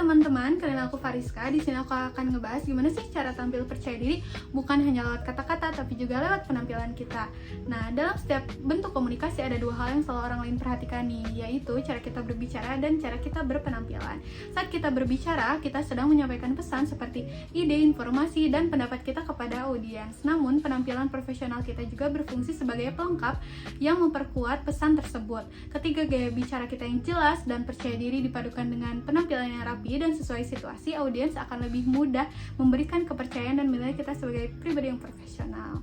teman-teman, kenalin aku Fariska. Di sini aku akan ngebahas gimana sih cara tampil percaya diri bukan hanya lewat kata-kata tapi juga lewat penampilan kita. Nah, dalam setiap bentuk komunikasi ada dua hal yang selalu orang lain perhatikan nih, yaitu cara kita berbicara dan cara kita berpenampilan. Saat kita berbicara, kita sedang menyampaikan pesan seperti ide, informasi, dan pendapat kita kepada audiens. Namun, penampilan profesional kita juga berfungsi sebagai pelengkap yang memperkuat pesan tersebut. Ketika gaya bicara kita yang jelas dan percaya diri dipadukan dengan penampilan yang rapi dan sesuai situasi, audiens akan lebih mudah memberikan kepercayaan dan menilai kita sebagai pribadi yang profesional.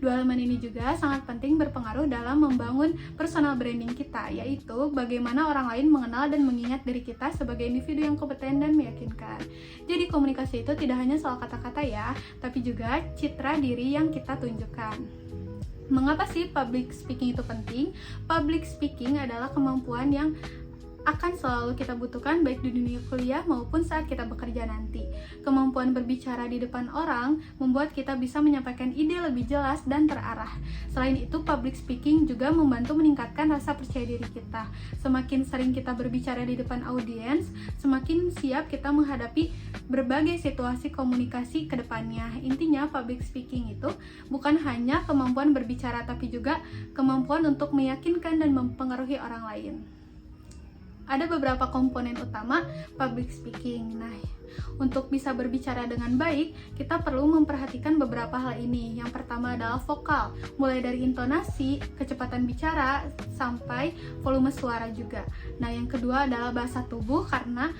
Dua elemen ini juga sangat penting berpengaruh dalam membangun personal branding kita, yaitu bagaimana orang lain mengenal dan mengingat diri kita sebagai individu yang kompeten dan meyakinkan. Jadi komunikasi itu tidak hanya soal kata-kata ya, tapi juga citra diri yang kita tunjukkan. Mengapa sih public speaking itu penting? Public speaking adalah kemampuan yang akan selalu kita butuhkan baik di dunia kuliah maupun saat kita bekerja nanti. Kemampuan berbicara di depan orang membuat kita bisa menyampaikan ide lebih jelas dan terarah. Selain itu, public speaking juga membantu meningkatkan rasa percaya diri kita. Semakin sering kita berbicara di depan audiens, semakin siap kita menghadapi berbagai situasi komunikasi ke depannya. Intinya, public speaking itu bukan hanya kemampuan berbicara tapi juga kemampuan untuk meyakinkan dan mempengaruhi orang lain. Ada beberapa komponen utama public speaking. Nah, untuk bisa berbicara dengan baik, kita perlu memperhatikan beberapa hal ini. Yang pertama adalah vokal, mulai dari intonasi, kecepatan bicara, sampai volume suara juga. Nah, yang kedua adalah bahasa tubuh, karena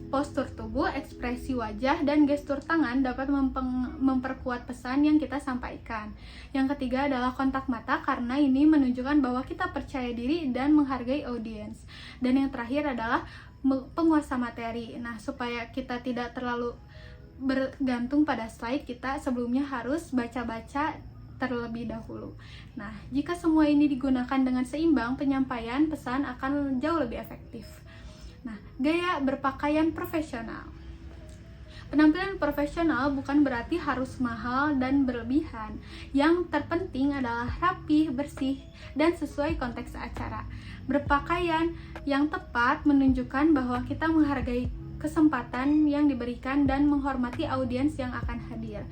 postur tubuh, ekspresi wajah, dan gestur tangan dapat memperkuat pesan yang kita sampaikan. Yang ketiga adalah kontak mata, karena ini menunjukkan bahwa kita percaya diri dan menghargai audiens. Dan yang terakhir adalah penguasa materi. Nah, supaya kita tidak terlalu bergantung pada slide, kita sebelumnya harus baca-baca terlebih dahulu. Nah, jika semua ini digunakan dengan seimbang, penyampaian pesan akan jauh lebih efektif. Nah, gaya berpakaian profesional. Penampilan profesional bukan berarti harus mahal dan berlebihan. Yang terpenting adalah rapi, bersih, dan sesuai konteks acara. Berpakaian yang tepat menunjukkan bahwa kita menghargai kesempatan yang diberikan dan menghormati audiens yang akan hadir.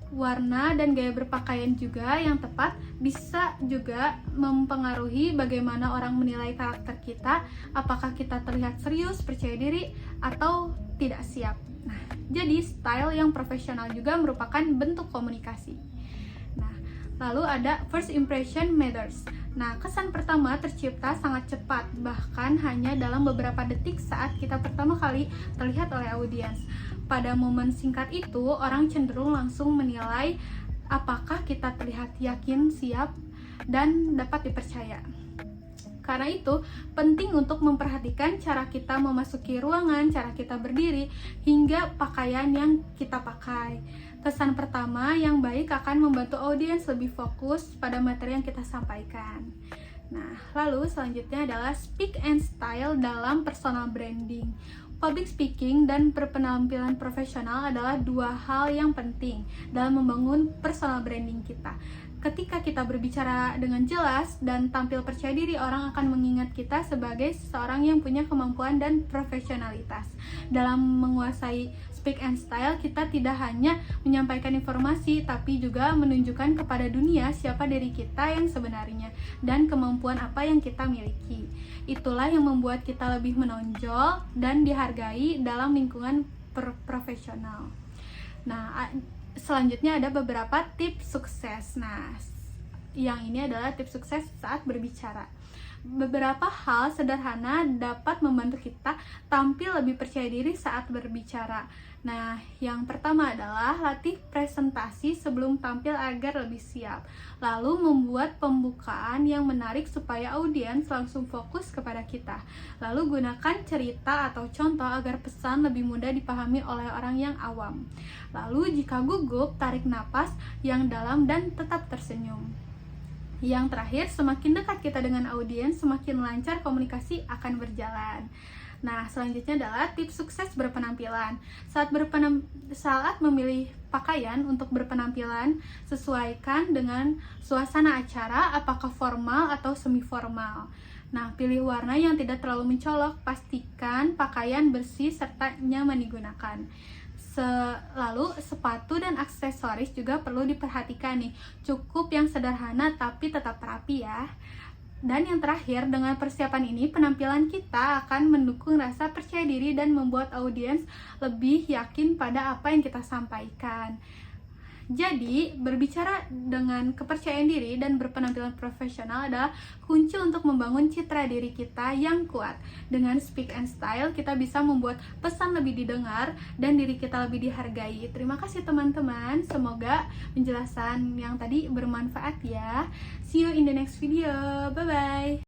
Warna dan gaya berpakaian juga yang tepat bisa juga mempengaruhi bagaimana orang menilai karakter kita, apakah kita terlihat serius, percaya diri, atau tidak siap. Nah, jadi style yang profesional juga merupakan bentuk komunikasi. Nah, lalu ada first impression matters. Nah, kesan pertama tercipta sangat cepat, bahkan hanya dalam beberapa detik saat kita pertama kali terlihat oleh audiens. Pada momen singkat itu, orang cenderung langsung menilai apakah kita terlihat yakin, siap, dan dapat dipercaya. Karena itu, penting untuk memperhatikan cara kita memasuki ruangan, cara kita berdiri, hingga pakaian yang kita pakai. Kesan pertama yang baik akan membantu audiens lebih fokus pada materi yang kita sampaikan. Nah, lalu selanjutnya adalah speak and style dalam personal branding. Public speaking dan berpenampilan profesional adalah dua hal yang penting dalam membangun personal branding kita. Ketika kita berbicara dengan jelas dan tampil percaya diri, orang akan mengingat kita sebagai seseorang yang punya kemampuan dan profesionalitas. Dalam menguasai speak and style, kita tidak hanya menyampaikan informasi, tapi juga menunjukkan kepada dunia siapa diri kita yang sebenarnya dan kemampuan apa yang kita miliki. Itulah yang membuat kita lebih menonjol dan dihargai dalam lingkungan profesional. Nah, selanjutnya ada beberapa tips sukses. Nah, yang ini adalah tips sukses saat berbicara. Beberapa hal sederhana dapat membantu kita tampil lebih percaya diri saat berbicara. Nah, yang pertama adalah latih presentasi sebelum tampil agar lebih siap. Lalu membuat pembukaan yang menarik supaya audiens langsung fokus kepada kita. Lalu gunakan cerita atau contoh agar pesan lebih mudah dipahami oleh orang yang awam. Lalu jika gugup, tarik napas yang dalam dan tetap tersenyum. Yang terakhir, semakin dekat kita dengan audiens, semakin lancar komunikasi akan berjalan. Nah, selanjutnya adalah tips sukses berpenampilan. Saat memilih pakaian untuk berpenampilan, sesuaikan dengan suasana acara, apakah formal atau semi formal. Nah, pilih warna yang tidak terlalu mencolok, pastikan pakaian bersih serta nyaman digunakan. Lalu sepatu dan aksesoris juga perlu diperhatikan nih. Cukup yang sederhana tapi tetap rapi ya. Dan yang terakhir, dengan persiapan ini penampilan kita akan mendukung rasa percaya diri dan membuat audiens lebih yakin pada apa yang kita sampaikan. Jadi, berbicara dengan kepercayaan diri dan berpenampilan profesional adalah kunci untuk membangun citra diri kita yang kuat. Dengan speak and style, kita bisa membuat pesan lebih didengar dan diri kita lebih dihargai. Terima kasih teman-teman, semoga penjelasan yang tadi bermanfaat ya. See you in the next video, bye-bye.